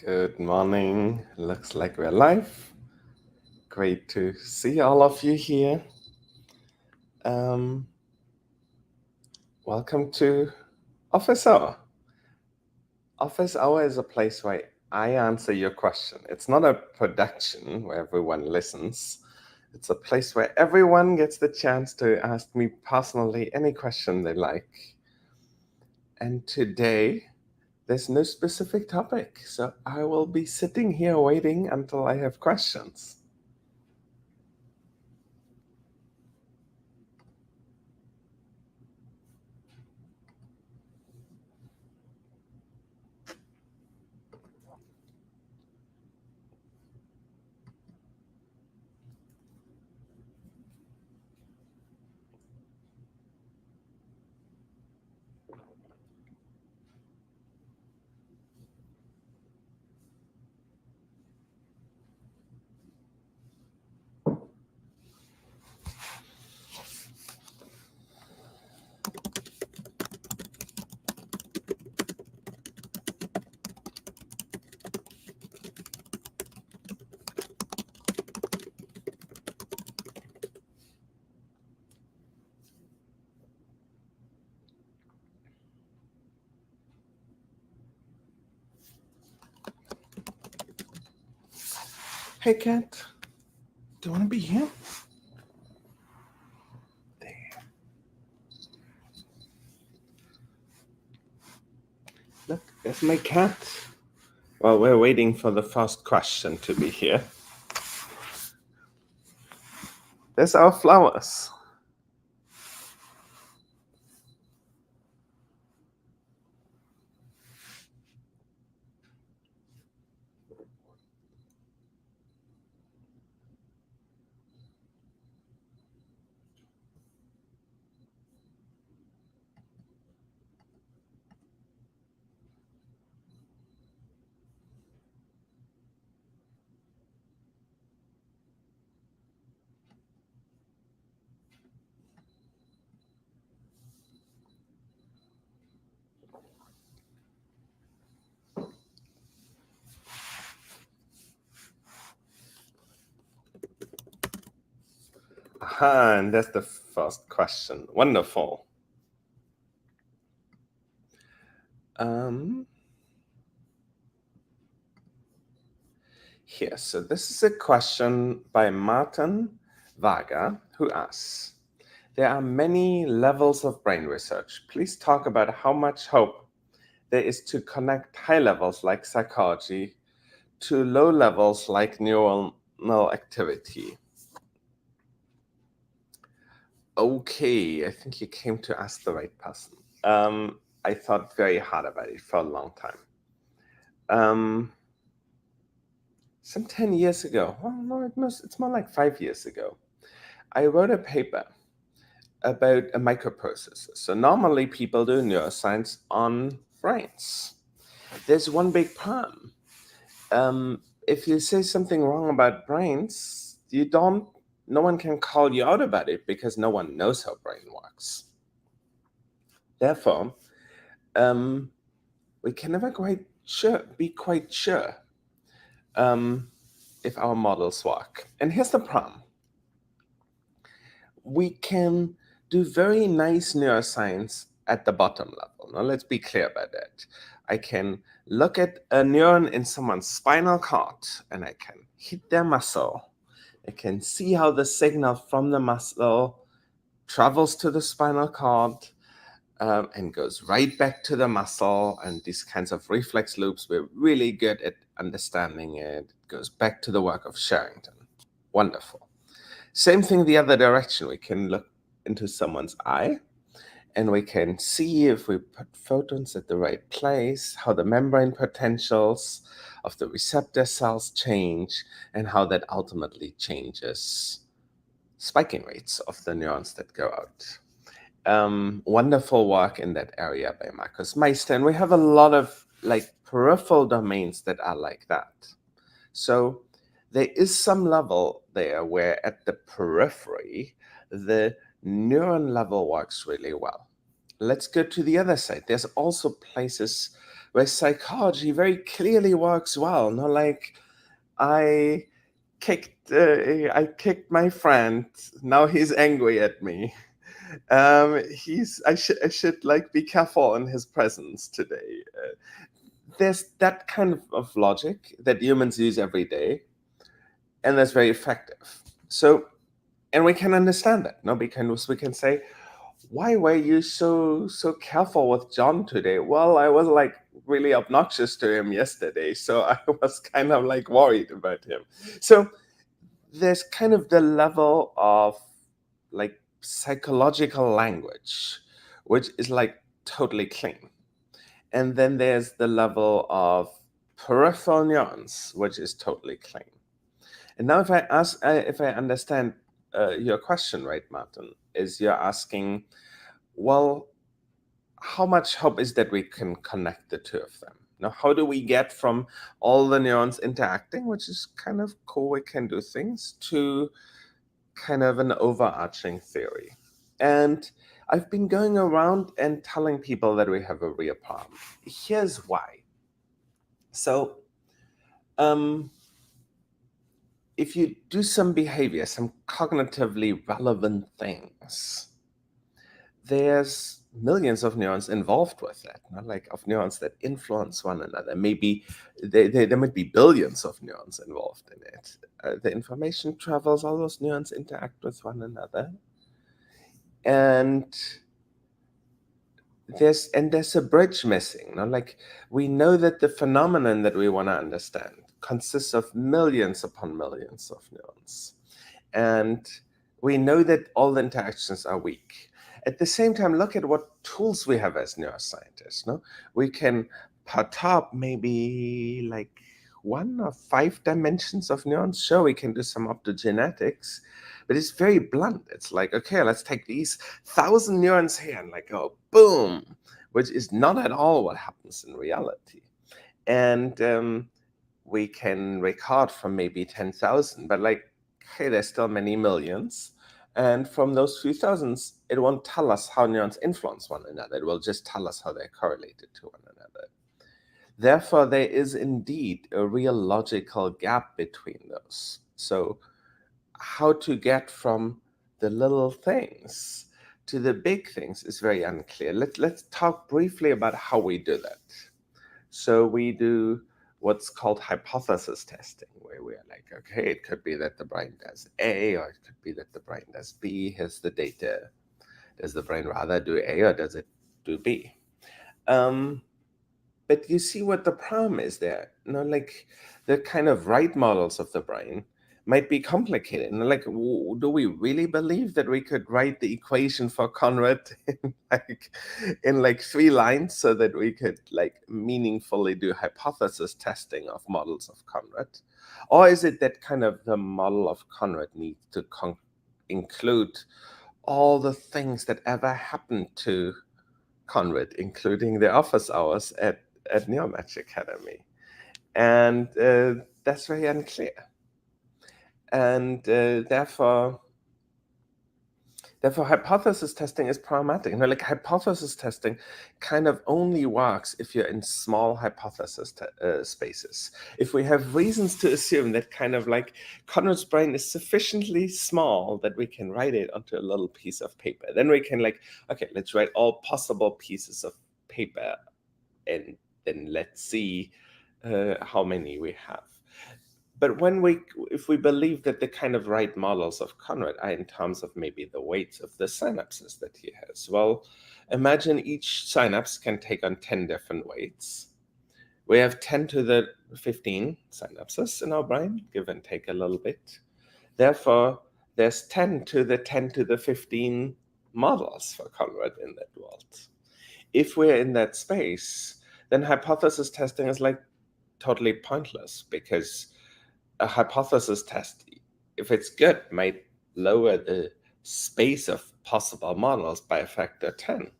Good morning. Looks like we're live. Great to see all of you here. Um, Welcome to Office Hour. Office Hour is a place where I answer your question. It's not a production where everyone listens. It's a place where everyone gets the chance to ask me personally any question they like. And today, there's no specific topic, so I will be sitting here waiting until I have questions. Hey, Kat, do you want to be here? There. Look, there's my cat. Well, we're waiting for the first question to be here. There's our flowers. Aha, and that's the first question. Wonderful. Here, so this is a question by Martin Vaga, who asks, there are many levels of brain research. Please talk about how much hope there is to connect high levels like psychology to low levels like neuronal activity. Okay, I think you came to ask the right person. I thought very hard about it for a long time. Some 10 years ago, well, no, it's more like 5 years ago, I wrote a paper about a microprocessor. So normally people do neuroscience on brains. There's one big problem. If you say something wrong about brains, no one can call you out about it because no one knows how brain works. Therefore, we can never be quite sure if our models work. And here's the problem. We can do very nice neuroscience at the bottom level. Now, let's be clear about that. I can look at a neuron in someone's spinal cord and I can hit their muscle. I can see how the signal from the muscle travels to the spinal cord and goes right back to the muscle. And these kinds of reflex loops, we're really good at understanding it. It goes back to the work of Sherrington. Wonderful. Same thing the other direction. We can look into someone's eye and we can see if we put photons at the right place, how the membrane potentials of the receptor cells change, and how that ultimately changes spiking rates of the neurons that go out. Wonderful work in that area by Markus Meister. And we have a lot of peripheral domains that are like that. So there is some level there where at the periphery, the neuron level works really well. let's go to the other side. There's also places where psychology very clearly works well. No, like I I kicked my friend. Now he's angry at me. I should like be careful in his presence today. There's that kind of logic that humans use every day, and that's very effective. So, and we can understand that, no? Because we can say, why were you so careful with John today? Well, I was like really obnoxious to him yesterday, so I was kind of like worried about him. So there's kind of the level of like psychological language, which is like totally clean. And then there's the level of peripheral neurons, which is totally clean. And now, if I understand your question right, Martin, is you're asking, well, how much hope is that we can connect the two of them? Now, how do we get from all the neurons interacting, which is kind of cool, we can do things, to kind of an overarching theory? And I've been going around and telling people that we have a real problem. Here's why. So, if you do some behavior, some cognitively relevant things, there's millions of neurons involved with that, not like of neurons that influence one another. Maybe there might be billions of neurons involved in it. The information travels, all those neurons interact with one another. And there's a bridge missing. No? Like we know that the phenomenon that we want to understand consists of millions upon millions of neurons. And we know that all the interactions are weak. At the same time, look at what tools we have as neuroscientists. No, we can perturb maybe like 1 or 5 dimensions of neurons. Sure, we can do some optogenetics, but it's very blunt. It's like, okay, let's take these 1,000 neurons here and like go boom, which is not at all what happens in reality. And we can record from maybe 10,000, but like, hey, there's still many millions. And from those few thousands, it won't tell us how neurons influence one another. It will just tell us how they're correlated to one another. Therefore, there is indeed a real logical gap between those. So, how to get from the little things to the big things is very unclear. Let's talk briefly about how we do that. So, we do what's called hypothesis testing, where we're like, okay, it could be that the brain does A, or it could be that the brain does B. Here's the data. Does the brain rather do A or does it do B? But you see what the problem is there. Like the kind of right models of the brain might be complicated. Like, do we really believe that we could write the equation for Conrad in like 3 lines so that we could like meaningfully do hypothesis testing of models of Conrad? Or is it that kind of the model of Conrad needs to include all the things that ever happened to Conrad, including the office hours at Neuromatch Academy? And that's very unclear. And therefore, hypothesis testing is problematic. Like hypothesis testing kind of only works if you're in small hypothesis spaces. If we have reasons to assume that kind of like Conrad's brain is sufficiently small that we can write it onto a little piece of paper, then we can like, okay, let's write all possible pieces of paper and then let's see how many we have. But if we believe that the kind of right models of Conrad are in terms of maybe the weights of the synapses that he has, well, imagine each synapse can take on 10 different weights. We have 10 to the 15 synapses in our brain, give and take a little bit. Therefore, there's 10 to the 10 to the 15 models for Conrad in that world. If we're in that space, then hypothesis testing is like totally pointless, because a hypothesis test, if it's good, might lower the space of possible models by a factor 10.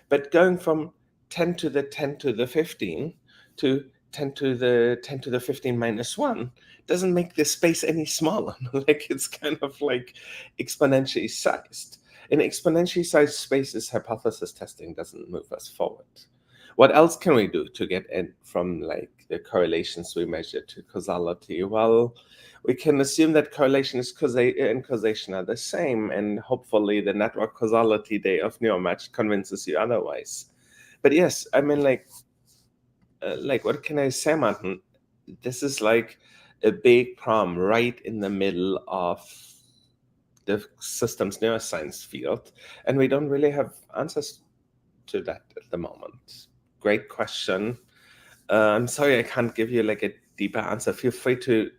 But going from 10 to the 10 to the 15 to 10 to the 10 to the 15 minus 1 doesn't make the space any smaller. Like it's kind of like exponentially sized. In exponentially sized spaces, hypothesis testing doesn't move us forward. What else can we do to get in from like the correlations we measure to causality? Well, we can assume that correlation and causation are the same, and hopefully the network causality day of Neuromatch convinces you otherwise. But yes, I mean, like what can I say, Martin? This is like a big problem right in the middle of the systems neuroscience field, and we don't really have answers to that at the moment. Great question. I'm sorry I can't give you like a deeper answer. Feel free to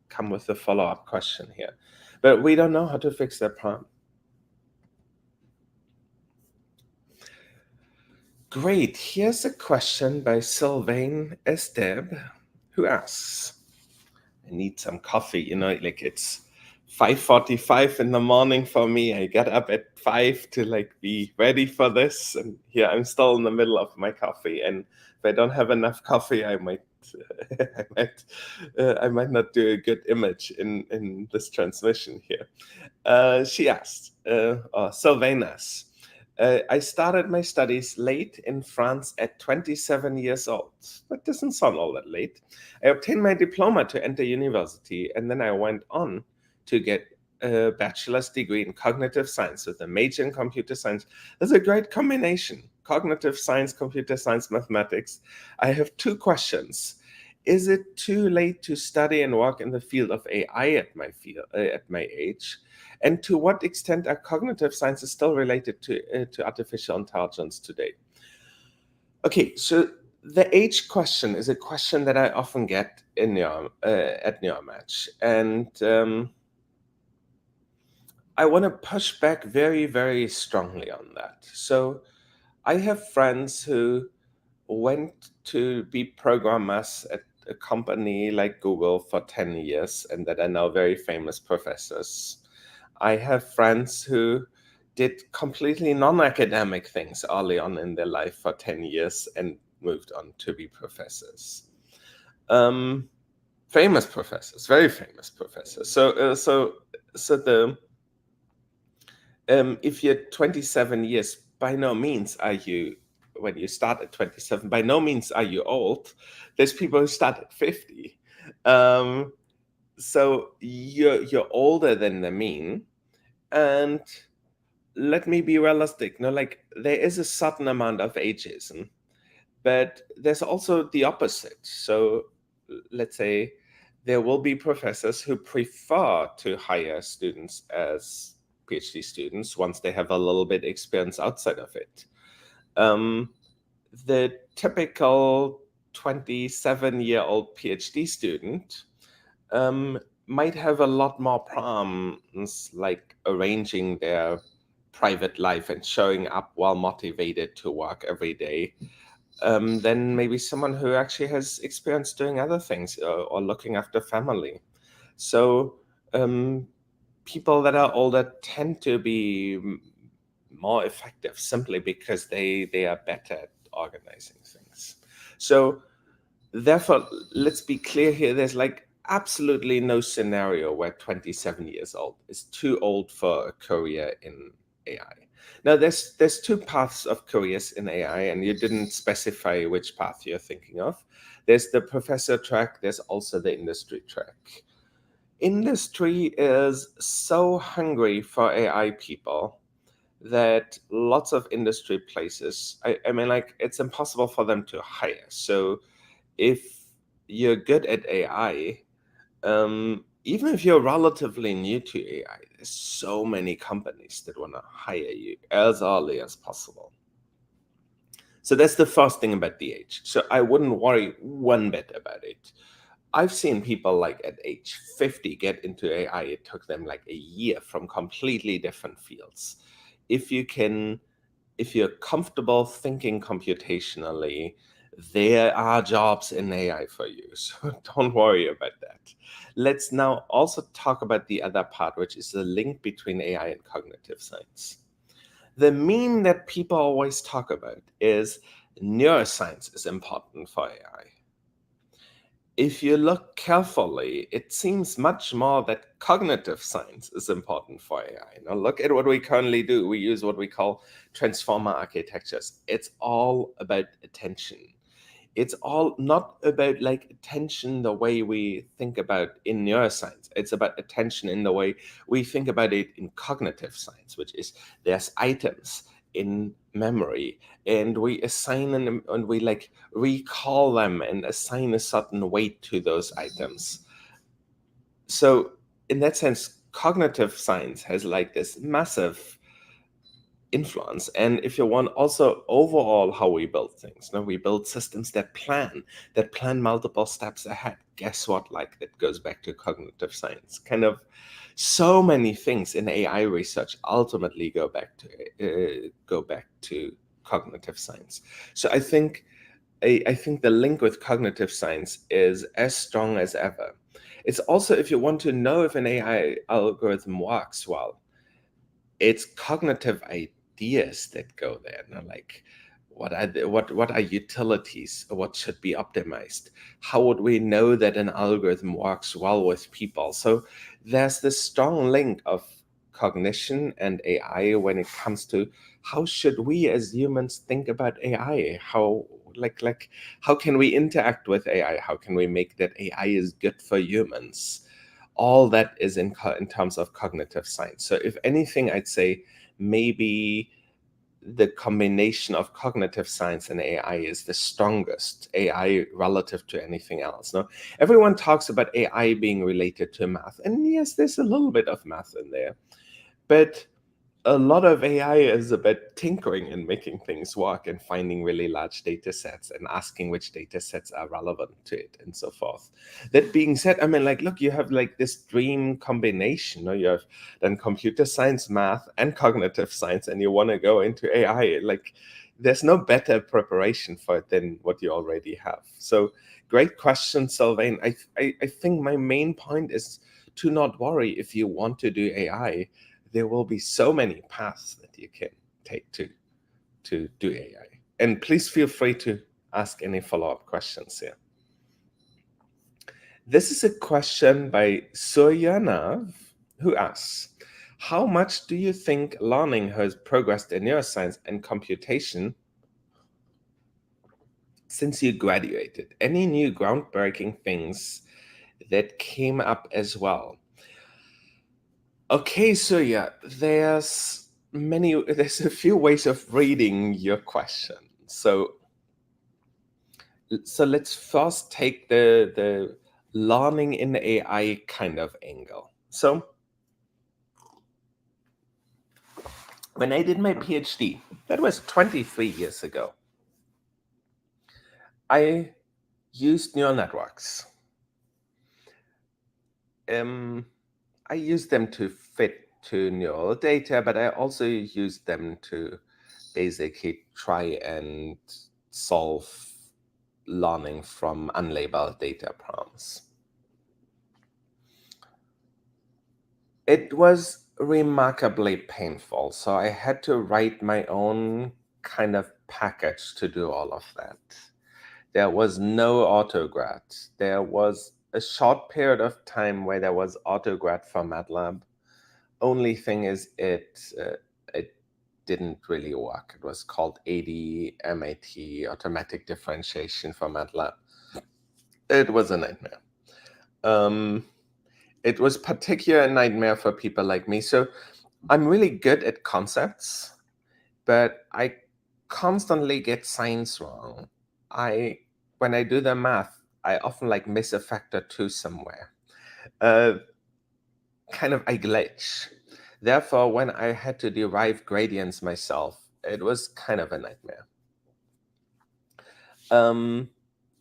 come with a follow-up question here, but we don't know how to fix that problem. Great. Here's a question by Sylvain Esteb, who asks, I need some coffee, like it's 5:45 in the morning for me. I get up at 5 to like be ready for this, and here I'm still in the middle of my coffee. And if I don't have enough coffee, I might I might not do a good image in this transmission here. She asked, or Sylvain asks, I started my studies late in France at 27 years old. That doesn't sound all that late. I obtained my diploma to enter university, and then I went on to get a bachelor's degree in cognitive science with a major in computer science. That's a great combination. Cognitive science, computer science, mathematics. I have two questions. Is it too late to study and work in the field of AI at my age? And to what extent are cognitive sciences still related to artificial intelligence today? Okay, so the age question is a question that I often get at Neuromatch, and I want to push back very, very strongly on that. So I have friends who went to be programmers at a company like Google for 10 years and that are now very famous professors. I have friends who did completely non-academic things early on in their life for 10 years and moved on to be professors. Famous professors, very famous professors. If you're 27 years, by no means are you, when you start at 27, by no means are you old. There's people who start at 50. So you're older than the mean. And let me be realistic. No, like there is a certain amount of ageism, but there's also the opposite. So let's say there will be professors who prefer to hire students as PhD students once they have a little bit experience outside of it. The typical 27-year-old PhD student might have a lot more problems like arranging their private life and showing up well motivated to work every day than maybe someone who actually has experience doing other things or looking after family. So people that are older tend to be more effective simply because they are better at organizing things. So therefore, let's be clear here. There's like absolutely no scenario where 27 years old is too old for a career in AI. Now, there's two paths of careers in AI, and you didn't specify which path you're thinking of. There's the professor track. There's also the industry track. Industry is so hungry for AI people that lots of industry places, I mean, like it's impossible for them to hire. So if you're good at AI, even if you're relatively new to AI, there's so many companies that want to hire you as early as possible. So that's the first thing about the age. So I wouldn't worry one bit about it. I've seen people like at age 50 get into AI. It took them like a year from completely different fields. If you're comfortable thinking computationally, there are jobs in AI for you. So don't worry about that. Let's now also talk about the other part, which is the link between AI and cognitive science. The meme that people always talk about is neuroscience is important for AI. if you look carefully, it seems much more that cognitive science is important for AI. Now, look at what we currently do. We use what we call transformer architectures. It's all about attention. It's all not about like attention the way we think about in neuroscience. It's about attention in the way we think about it in cognitive science, which is there's items in memory and we assign them and we like recall them and assign a certain weight to those items. So in that sense, cognitive science has like this massive influence. And if you want also overall how we build things, we build systems that plan multiple steps ahead. Guess what? Like that goes back to cognitive science. Kind of so many things in AI research ultimately go back to cognitive science. So I think the link with cognitive science is as strong as ever. It's also, if you want to know if an AI algorithm works well, it's cognitive ideas that go there. Like, what are utilities? What should be optimized? How would we know that an algorithm works well with people? So there's this strong link of cognition and AI when it comes to how should we as humans think about AI? How can we interact with AI? How can we make that AI is good for humans? All that is in terms of cognitive science. So if anything, I'd say maybe the combination of cognitive science and AI is the strongest AI relative to anything else. Now, everyone talks about AI being related to math, and yes, there's a little bit of math in there, but a lot of AI is about tinkering and making things work and finding really large data sets and asking which data sets are relevant to it and so forth. That being said, I mean, like, look, you have like this dream combination. You have done computer science, math, and cognitive science, and you want to go into AI. Like, there's no better preparation for it than what you already have. So, great question, Sylvain. I think my main point is to not worry if you want to do AI. There will be so many paths that you can take to do AI. And please feel free to ask any follow-up questions here. This is a question by Suryanav, who asks, how much do you think learning has progressed in neuroscience and computation since you graduated? Any new groundbreaking things that came up as well? Okay, so yeah, there's a few ways of reading your question. So let's first take the learning in AI kind of angle. So when I did my PhD, that was 23 years ago, I used neural networks. I used them to fit to neural data, but I also used them to basically try and solve learning from unlabeled data prompts. It was remarkably painful, so I had to write my own kind of package to do all of that. There was no autograd. There was a short period of time where there was autograd for MATLAB. Only thing is it didn't really work. It was called AD-MAT, automatic differentiation for MATLAB. It was a nightmare. It was particularly a nightmare for people like me. So I'm really good at concepts, but I constantly get signs wrong. When I do the math, I often like miss a factor 2 somewhere. Kind of I glitch. Therefore, when I had to derive gradients myself, it was kind of a nightmare.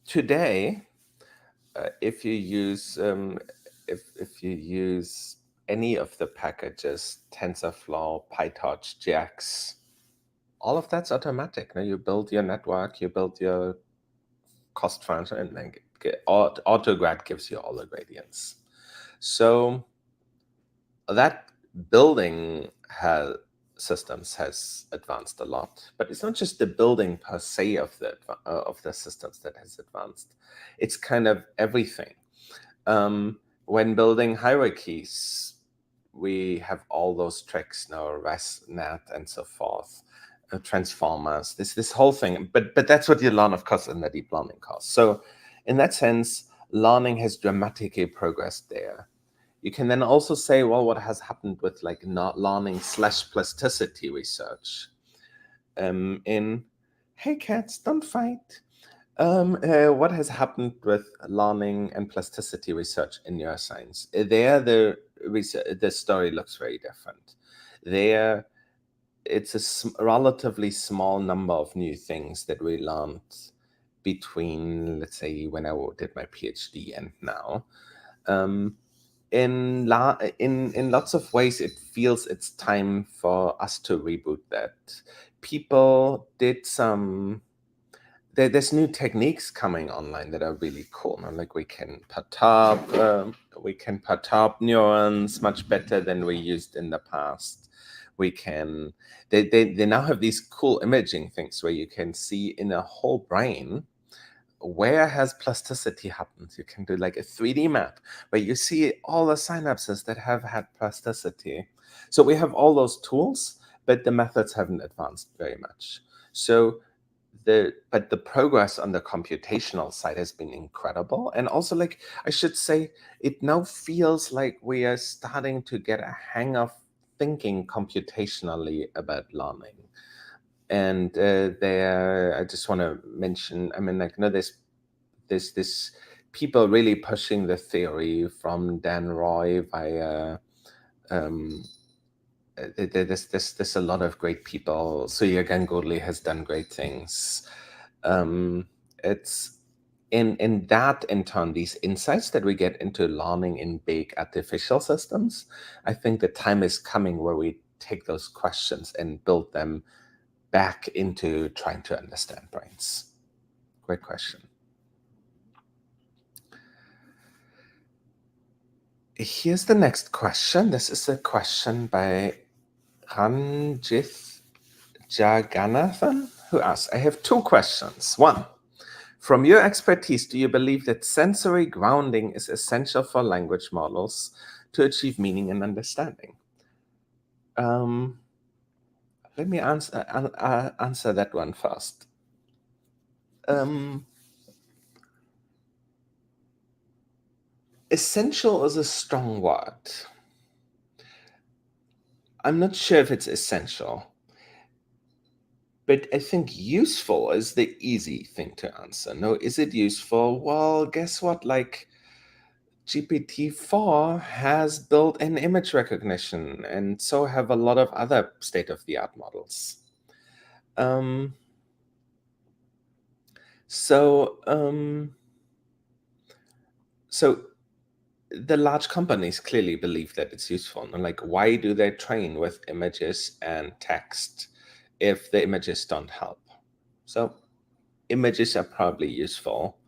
Today, if you use any of the packages, TensorFlow, PyTorch, JAX, all of that's automatic. Now you build your network, you build your cost function, and then autograd gives you all the gradients. So that building has systems has advanced a lot, but it's not just the building per se of the systems that has advanced. It's kind of everything. When building hierarchies, we have all those tricks now, ResNet and so forth, transformers, this whole thing. But that's what you learn, of course, in the deep learning course. So in that sense, learning has dramatically progressed there. You can then also say, well, what has happened with like not learning / plasticity research? In hey cats, don't fight. What has happened with learning and plasticity research in neuroscience? There, the story looks very different. There, it's a relatively small number of new things that we learned between, let's say, when I did my PhD and now. In lots of ways, it feels it's time for us to reboot that. People did some there's new techniques coming online that are really cool. Now, like we can perturb neurons much better than we used in the past. We can they now have these cool imaging things where you can see in a whole brain where has plasticity happened. You can do like a 3D map where you see all the synapses that have had plasticity. So we have all those tools, but the methods haven't advanced very much. So but the progress on the computational side has been incredible. And also, like, I should say, it now feels like we are starting to get a hang of thinking computationally about learning. And there, I just want to mention, I mean, like, there's this people really pushing the theory from Dan Roy via there's a lot of great people. Suya Ganguly has done great things. It's in that in turn, these insights that we get into learning in big artificial systems, I think the time is coming where we take those questions and build them back into trying to understand brains. Great question. Here's the next question. This is a question by Ranjith Jagannathan, who asks, I have two questions. One, from your expertise, do you believe that sensory grounding is essential for language models to achieve meaning and understanding? Let me answer that one first. Essential is a strong word. I'm not sure if it's essential, but I think useful is the easy thing to answer. No, is it useful? Well, guess what? Like, GPT-4 has built-in image recognition, and so have a lot of other state-of-the-art models. So the large companies clearly believe that it's useful. And like, why do they train with images and text if the images don't help? So images are probably useful.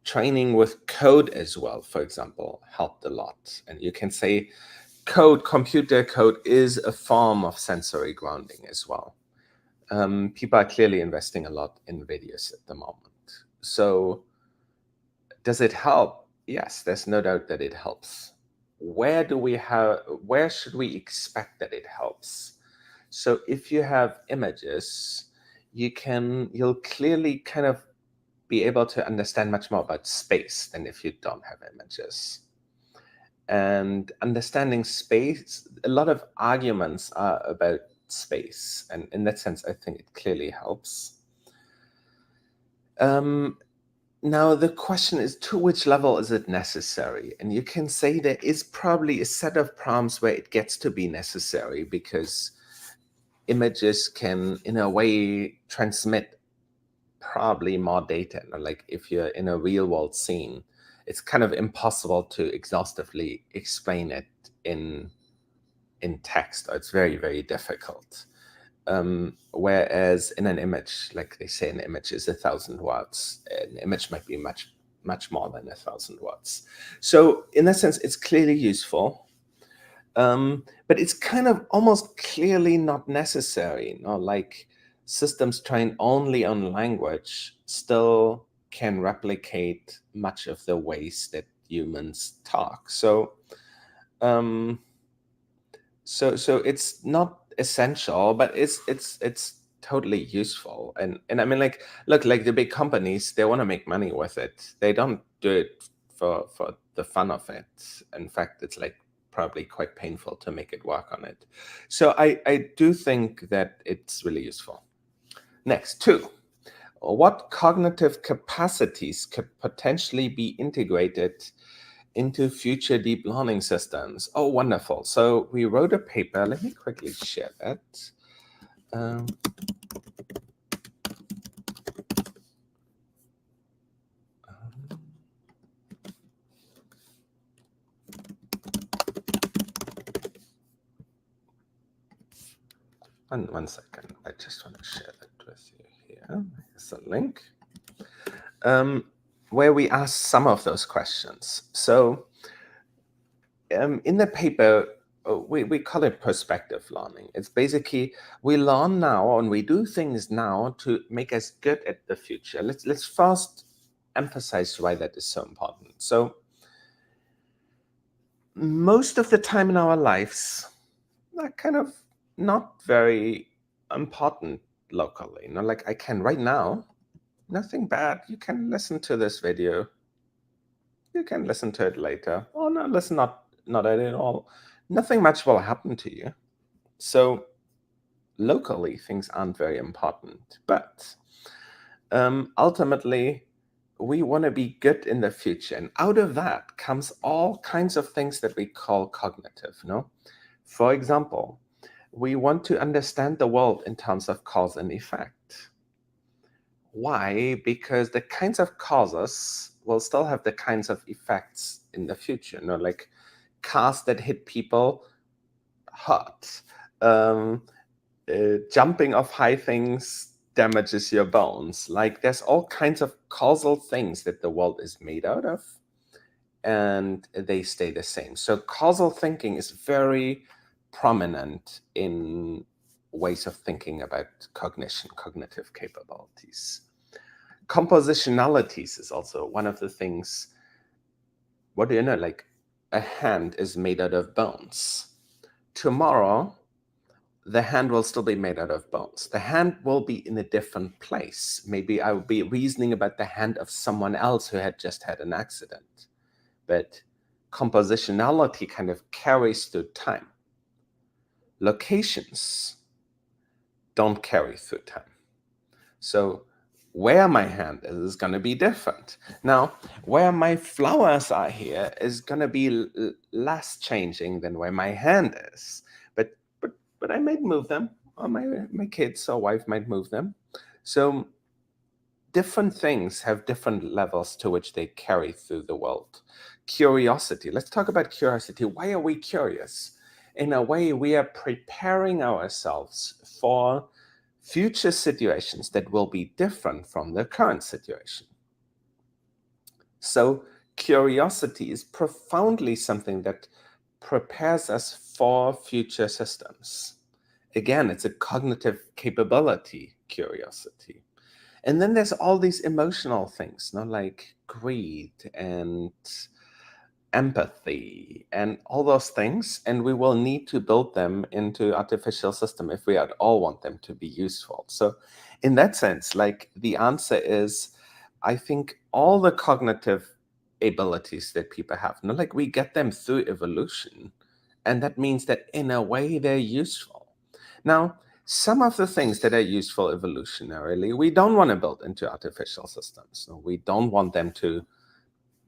Training with code as well, for example, helped a lot. And you can say computer code is a form of sensory grounding as well. People are clearly investing a lot in videos at the moment. So does it help? Yes, there's no doubt that it helps. Where should we expect that it helps? So if you have images, you'll clearly kind of be able to understand much more about space than if you don't have images. And understanding space, a lot of arguments are about space. And in that sense, I think it clearly helps. Now, the question is, to which level is it necessary? And you can say there is probably a set of problems where it gets to be necessary because images can, in a way, transmit probably more data. Like if you're in a real world scene, it's kind of impossible to exhaustively explain it in text, or it's very, very difficult. Whereas in an image, like they say, an image is 1,000 words. An image might be much, much more than 1,000 words. So in that sense, it's clearly useful. But it's kind of almost clearly not necessary. Like systems trained only on language still can replicate much of the ways that humans talk. Um, so it's not essential, but it's totally useful. And I mean, like, look, like the big companies, they want to make money with it. They don't do it for the fun of it. In fact, it's like probably quite painful to make it work on it. So I do think that it's really useful. Next, two. What cognitive capacities could potentially be integrated into future deep learning systems? Oh, wonderful. So we wrote a paper. Let me quickly share that. Um, one second. I just want to share that with you here. Here's a link where we ask some of those questions. So in the paper, we call it perspective learning. It's basically we learn now and we do things now to make us good at the future. Let's first emphasize why that is so important. So most of the time in our lives are kind of not very important locally. Like I can right now, nothing bad. You can listen to this video. You can listen to it later. Oh no, listen, not at all. Nothing much will happen to you. So locally, things aren't very important. But ultimately, we want to be good in the future. And out of that comes all kinds of things that we call cognitive. For example, we want to understand the world in terms of cause and effect. Why? Because the kinds of causes will still have the kinds of effects in the future. Like cars that hit people hurt. Jumping off high things damages your bones. Like there's all kinds of causal things that the world is made out of, and they stay the same. So causal thinking is very prominent in ways of thinking about cognition, cognitive capabilities. Compositionalities is also one of the things. What do you know? Like a hand is made out of bones. Tomorrow, the hand will still be made out of bones. The hand will be in a different place. Maybe I will be reasoning about the hand of someone else who had just had an accident. But compositionality kind of carries through time. Locations don't carry through time. So where my hand is going to be different. Now, where my flowers are here is going to be less changing than where my hand is. But I might move them, or my kids or wife might move them. So different things have different levels to which they carry through the world. Curiosity. Let's talk about curiosity. Why are we curious? In a way, we are preparing ourselves for future situations that will be different from the current situation. So curiosity is profoundly something that prepares us for future systems. Again, it's a cognitive capability, curiosity. And then there's all these emotional things, like greed and empathy and all those things. And we will need to build them into artificial system if we at all want them to be useful. So in that sense, like the answer is, I think all the cognitive abilities that people have, like we get them through evolution. And that means that in a way they're useful. Now, some of the things that are useful evolutionarily, we don't want to build into artificial systems. So we don't want them to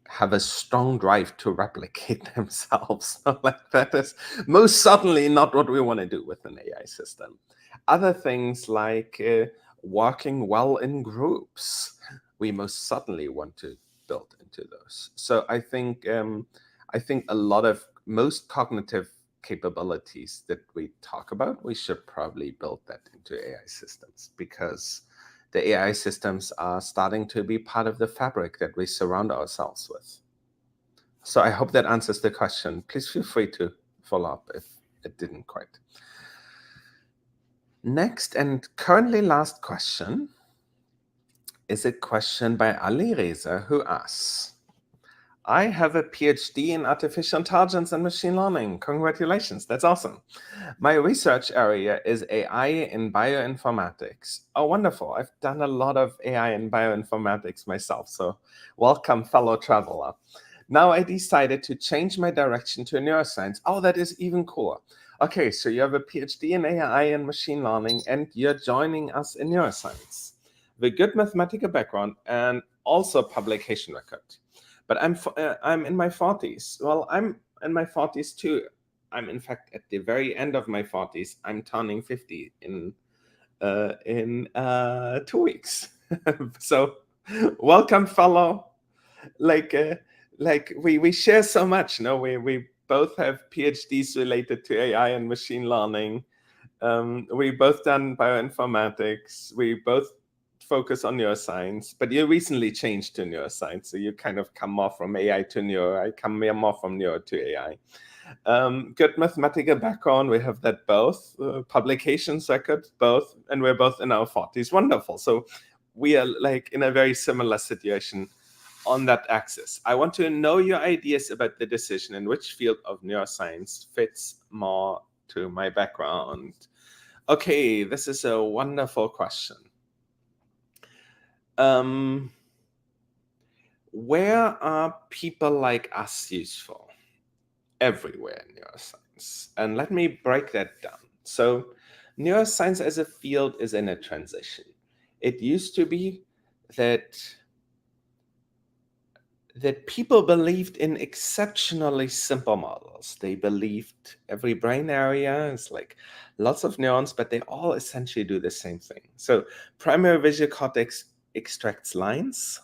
have a strong drive to replicate themselves. Like that is most certainly not what we want to do with an AI system. Other things like working well in groups, we most certainly want to build into those. So I think a lot of most cognitive capabilities that we talk about, we should probably build that into AI systems, because the AI systems are starting to be part of the fabric that we surround ourselves with. So I hope that answers the question. Please feel free to follow up if it didn't quite. Next and currently last question is a question by Ali Reza, who asks, I have a PhD in artificial intelligence and machine learning. Congratulations, that's awesome. My research area is AI in bioinformatics. Oh, wonderful. I've done a lot of AI in bioinformatics myself, so welcome, fellow traveler. Now I decided to change my direction to neuroscience. Oh, that is even cooler. Okay, so you have a PhD in AI and machine learning, and you're joining us in neuroscience. With good mathematical background and also publication record. But I'm in my 40s. Well, I'm in my 40s too. I'm in fact at the very end of my 40s. I'm turning 50 in 2 weeks. So welcome, fellow. Like we share so much. No, we both have PhDs related to AI and machine learning. We both done bioinformatics. We both focus on neuroscience, but you recently changed to neuroscience, so you kind of come more from AI to neuro. I come more from neuro to AI. Good mathematical background, we have that both. Publications record, both, and we're both in our 40s. Wonderful. So we are like in a very similar situation on that axis. I want to know your ideas about the decision in which field of neuroscience fits more to my background. Okay, this is a wonderful question. Where are people like us useful? Everywhere in neuroscience. And let me break that down. So neuroscience as a field is in a transition. It used to be that people believed in exceptionally simple models. They believed every brain area is like lots of neurons, but they all essentially do the same thing. So primary visual cortex extracts lines.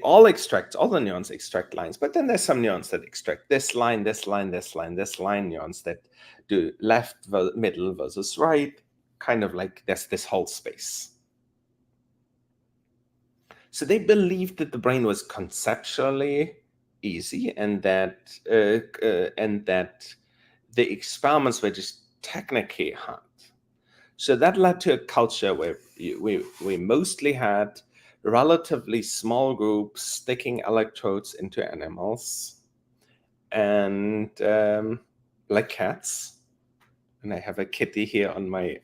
All the neurons extract lines, but then there's some neurons that extract this line, this line, this line, this line, neurons that do left, middle versus right, kind of like there's this whole space. So they believed that the brain was conceptually easy and that the experiments were just technically hard. So that led to a culture where we mostly had relatively small groups sticking electrodes into animals and like cats. And I have a kitty here on my,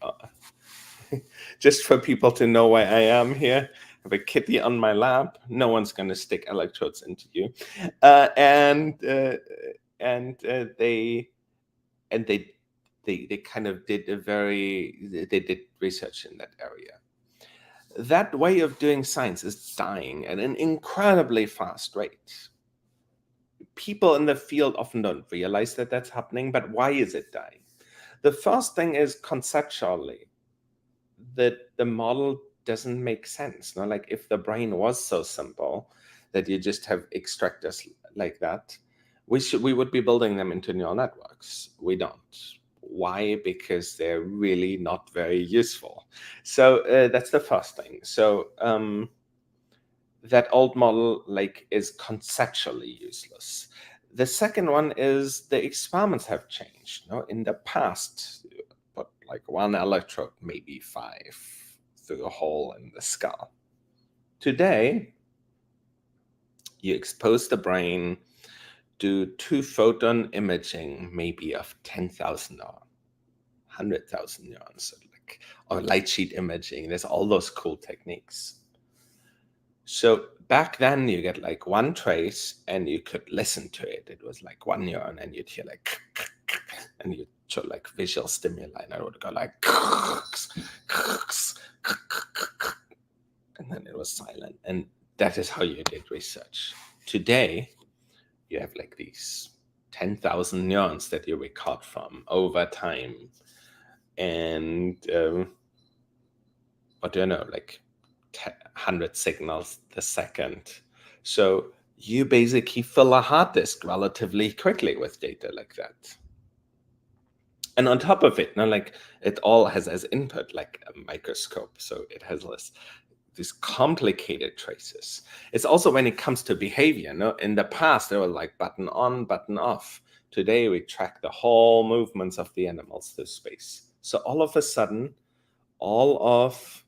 just for people to know why I am here. I have a kitty on my lap. No one's going to stick electrodes into you. They kind of did they did research in that area. That way of doing science is dying at an incredibly fast rate. People in the field often don't realize that that's happening, but why is it dying? The first thing is conceptually that the model doesn't make sense. No, like if the brain was so simple that you just have extractors like that, we would be building them into neural networks. We don't. Why? Because they're really not very useful. So that's the first thing. So that old model is conceptually useless. The second one is the experiments have changed. In the past, you put one electrode, maybe 5, through a hole in the skull. Today, you expose the brain, do 2-photon imaging, maybe of 10,000 or 100,000 neurons, or light sheet imaging. There's all those cool techniques. So back then, you get one trace, and you could listen to it. It was one neuron, and you'd hear and you'd show visual stimuli, and it would go and then it was silent. And that is how you did research. Today, you have these 10,000 neurons that you record from over time. And what do you know, 100 signals a second. So you basically fill a hard disk relatively quickly with data like that. And on top of it, it all has as input a microscope. So it has these complicated traces. It's also when it comes to behavior. In the past, there was button on, button off. Today, we track the whole movements of the animals through space. So all of a sudden, all of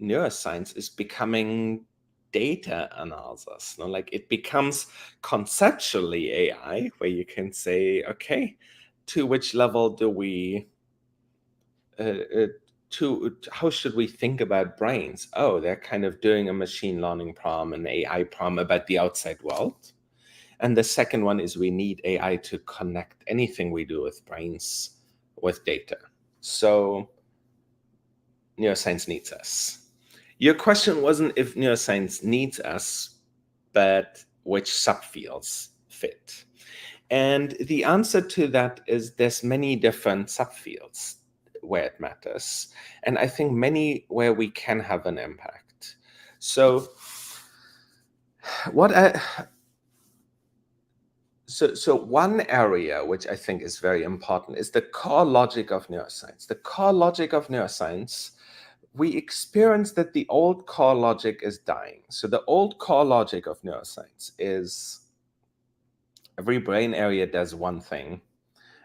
neuroscience is becoming data analysis. Like it becomes conceptually AI, where you can say, okay, to which level do we how should we think about brains? Oh, they're kind of doing a machine learning problem, an AI problem about the outside world. And the second one is we need AI to connect anything we do with brains with data. So neuroscience needs us. Your question wasn't if neuroscience needs us, but which subfields fit. And the answer to that is there's many different subfields where it matters, and I think many where we can have an impact. So what I so one area which I think is very important is the core logic of neuroscience. The core logic of neuroscience, we experience that the old core logic is dying. So the old core logic of neuroscience is every brain area does one thing.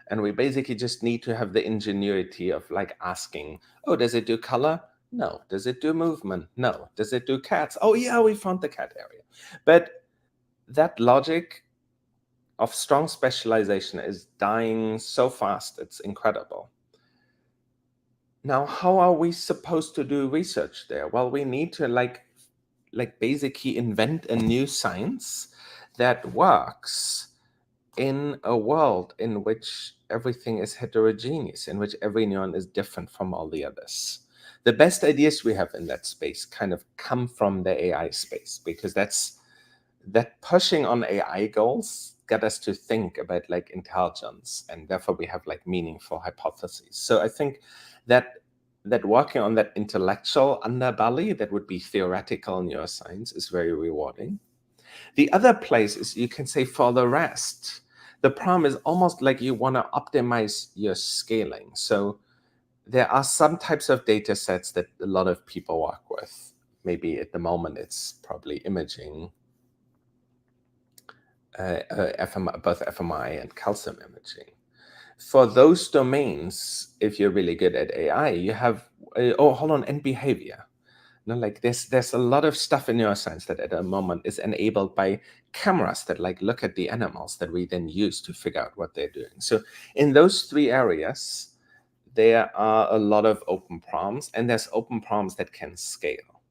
And we basically just need to have the ingenuity of like asking, oh, does it do color? No. Does it do movement? No. Does it do cats? Oh, yeah, we found the cat area. But that logic of strong specialization is dying so fast. It's incredible. Now, how are we supposed to do research there? Well, we need to like basically invent a new science that works in a world in which everything is heterogeneous, in which every neuron is different from all the others. The best ideas we have in that space kind of come from the AI space, because that pushing on AI goals get us to think about like intelligence, and therefore we have like meaningful hypotheses. So I think that working on that intellectual underbelly that would be theoretical neuroscience is very rewarding. The other place is, you can say, for the rest, the problem is almost like you want to optimize your scaling. So there are some types of data sets that a lot of people work with. Maybe at the moment it's probably imaging, both FMI and calcium imaging. For those domains, if you're really good at AI, you have, and behavior. Like there's a lot of stuff in neuroscience that at the moment is enabled by cameras that like look at the animals that we then use to figure out what they're doing. So in those three areas, there are a lot of open problems, and there's open problems that can scale.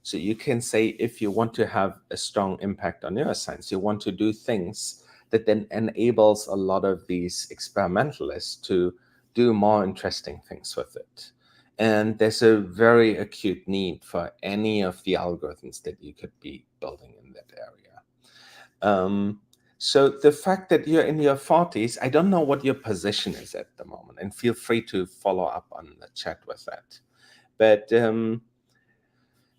So you can say, if you want to have a strong impact on neuroscience, you want to do things that then enables a lot of these experimentalists to do more interesting things with it. And there's a very acute need for any of the algorithms that you could be building in that area. So the fact that you're in your 40s, I don't know what your position is at the moment, and feel free to follow up on the chat with that. But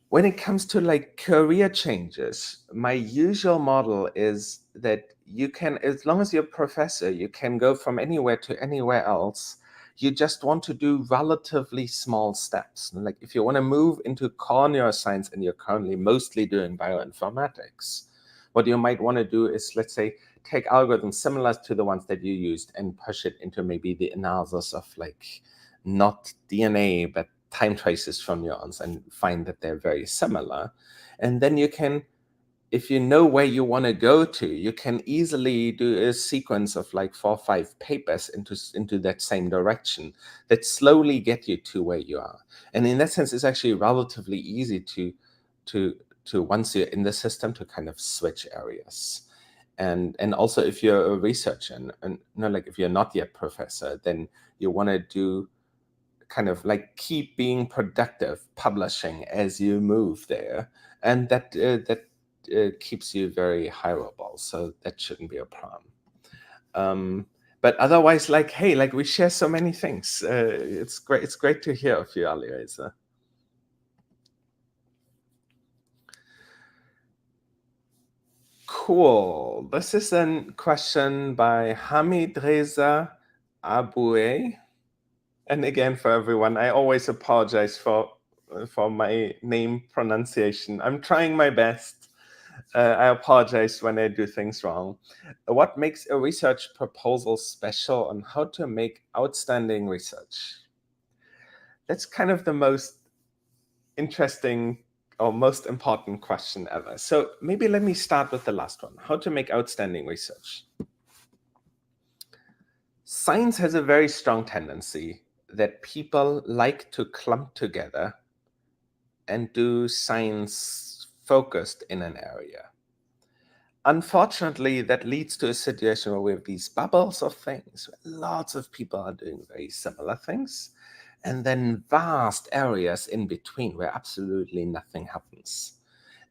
when it comes to like career changes, my usual model is that you can, as long as you're a professor, you can go from anywhere to anywhere else. You just want to do relatively small steps. Like if you want to move into core neuroscience and you're currently mostly doing bioinformatics, what you might want to do is, let's say, take algorithms similar to the ones that you used and push it into maybe the analysis of like not DNA, but time traces from neurons, and find that they're very similar. And then you can, if you know where you want to go to, you can easily do a sequence of like 4 or 5 papers into that same direction that slowly get you to where you are. And in that sense, it's actually relatively easy to once you're in the system, to kind of switch areas. And also, if you're a researcher, and like if you're not yet professor, then you want to do kind of like keep being productive publishing as you move there, and that keeps you very hireable, so that shouldn't be a problem. But otherwise, like, hey, like we share so many things. It's great to hear of you, Alieza. Cool. This is a question by Hamid Reza Aboué. And again, for everyone, I always apologize for my name pronunciation. I'm trying my best. I apologize when I do things wrong. What makes a research proposal special and how to make outstanding research? That's kind of the most interesting or most important question ever. So maybe let me start with the last one, how to make outstanding research. Science has a very strong tendency that people like to clump together and do science focused in an area. Unfortunately, that leads to a situation where we have these bubbles of things, where lots of people are doing very similar things, and then vast areas in between where absolutely nothing happens.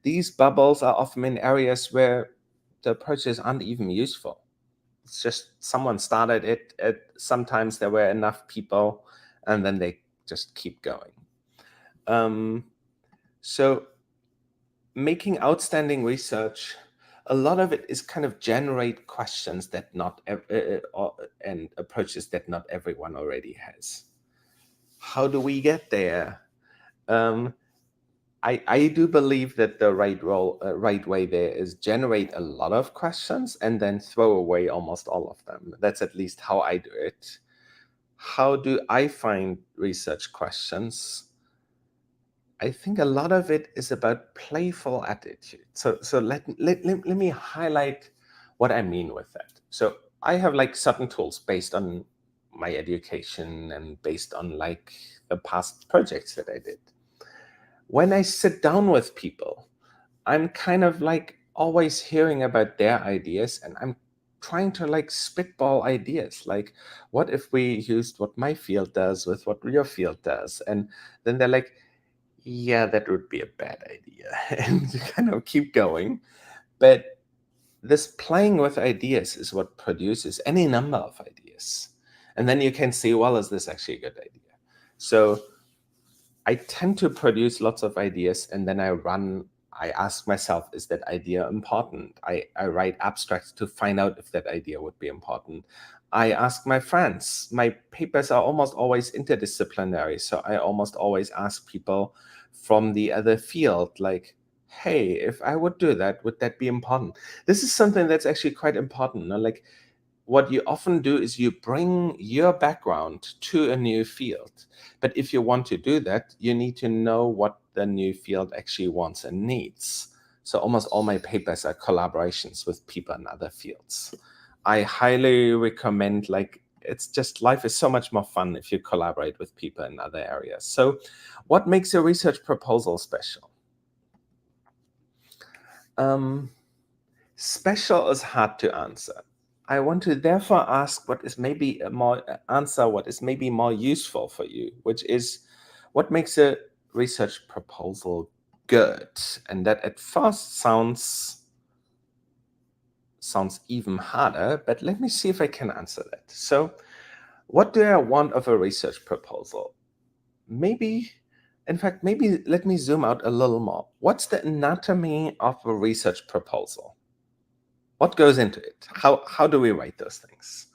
These bubbles are often in areas where the approaches aren't even useful. It's just someone started it, sometimes there were enough people, and then they just keep going. So making outstanding research, a lot of it is kind of generate questions that and approaches that not everyone already has. How do we get there? I do believe that the right way there is generate a lot of questions and then throw away almost all of them. That's at least how I do it. How do I find research questions? I think a lot of it is about playful attitude. So let me highlight what I mean with that. So I have like certain tools based on my education and based on like the past projects that I did. When I sit down with people, I'm kind of like always hearing about their ideas and I'm trying to like spitball ideas. Like, what if we used what my field does with what your field does? And then they're like, yeah, that would be a bad idea. And you kind of keep going. But this playing with ideas is what produces any number of ideas. And then you can see, well, is this actually a good idea? So I tend to produce lots of ideas and then I ask myself, is that idea important? I write abstracts to find out if that idea would be important. I ask my friends. My papers are almost always interdisciplinary. So I almost always ask people from the other field, like, hey, if I would do that, would that be important? This is something that's actually quite important. No? Like, what you often do is you bring your background to a new field. But if you want to do that, you need to know what the new field actually wants and needs. So almost all my papers are collaborations with people in other fields. I highly recommend, like, it's just life is so much more fun if you collaborate with people in other areas. So what makes your research proposal special? Special is hard to answer. I want to therefore ask what is maybe what is maybe more useful for you, which is what makes a research proposal good? And that at first sounds even harder, but let me see if I can answer that. So what do I want of a research proposal? Maybe let me zoom out a little more. What's the anatomy of a research proposal? What goes into it? How do we write those things?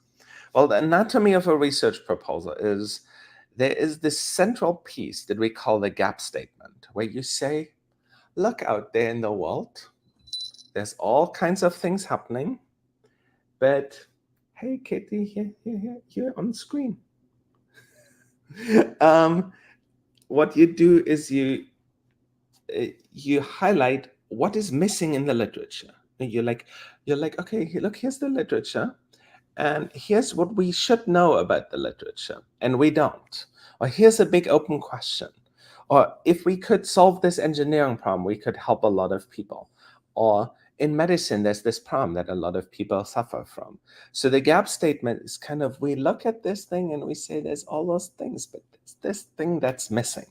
Well, the anatomy of a research proposal is there is this central piece that we call the gap statement, where you say, look out there in the world, there's all kinds of things happening, but hey, Katie, here on the screen. What you do is you highlight what is missing in the literature. And you're like, okay, look, here's the literature. And here's what we should know about the literature, and we don't. Or here's a big open question. Or if we could solve this engineering problem, we could help a lot of people. Or in medicine, there's this problem that a lot of people suffer from. So the gap statement is kind of, we look at this thing and we say there's all those things, but there's this thing that's missing.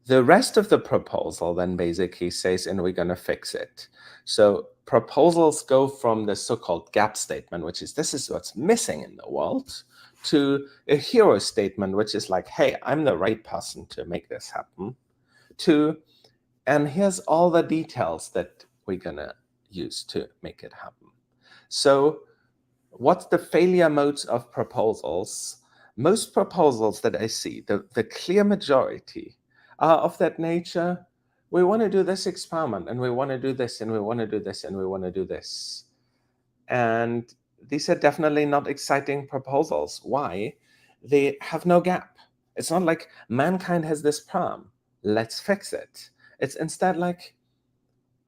The rest of the proposal then basically says, and we're going to fix it. So proposals go from the so-called gap statement, which is this is what's missing in the world, to a hero statement, which is like, hey, I'm the right person to make this happen, to, and here's all the details that we're going to use to make it happen. So what's the failure modes of proposals? Most proposals that I see, the clear majority, are of that nature. we want to do this experiment, and we want to do this, and we want to do this, and we want to do this. And these are definitely not exciting proposals. Why? They have no gap. It's not like mankind has this problem, let's fix it. It's instead like,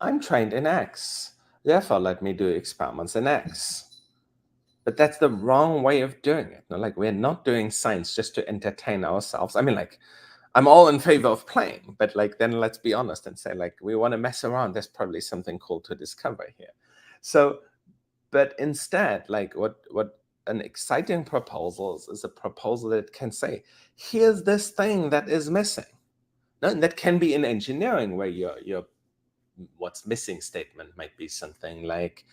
I'm trained in X, therefore let me do experiments in X. But that's the wrong way of doing it. Like, we're not doing science just to entertain ourselves. I mean, like, I'm all in favor of playing, but like, then let's be honest and say, like, we want to mess around. There's probably something cool to discover here. So, but instead, like, what an exciting proposal is a proposal that can say, here's this thing that is missing. And that can be in engineering, where your what's missing statement might be something like,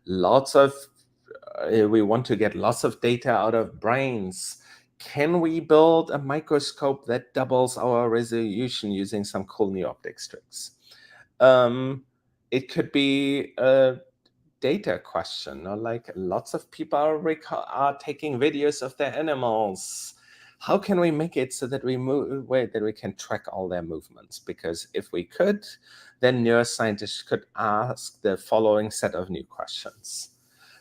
we want to get lots of data out of brains. Can we build a microscope that doubles our resolution using some cool new optics tricks? It could be a data question, or like, lots of people are taking videos of their animals. How can we make it so that we can track all their movements? Because if we could, then neuroscientists could ask the following set of new questions.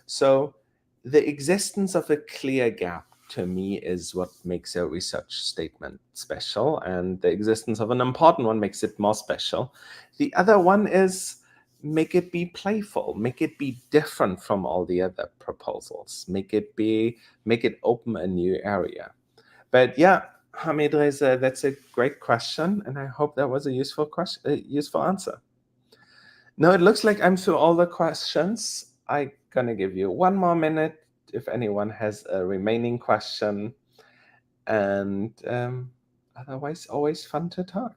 So the existence of a clear gap, to me, is what makes a research statement special, and the existence of an important one makes it more special. The other one is, make it be playful, make it be different from all the other proposals, make it open a new area. But yeah, Hamid Reza, that's a great question, and I hope that was a useful answer. Now it looks like I'm through all the questions. I'm gonna give you one more minute if anyone has a remaining question, and otherwise, always fun to talk.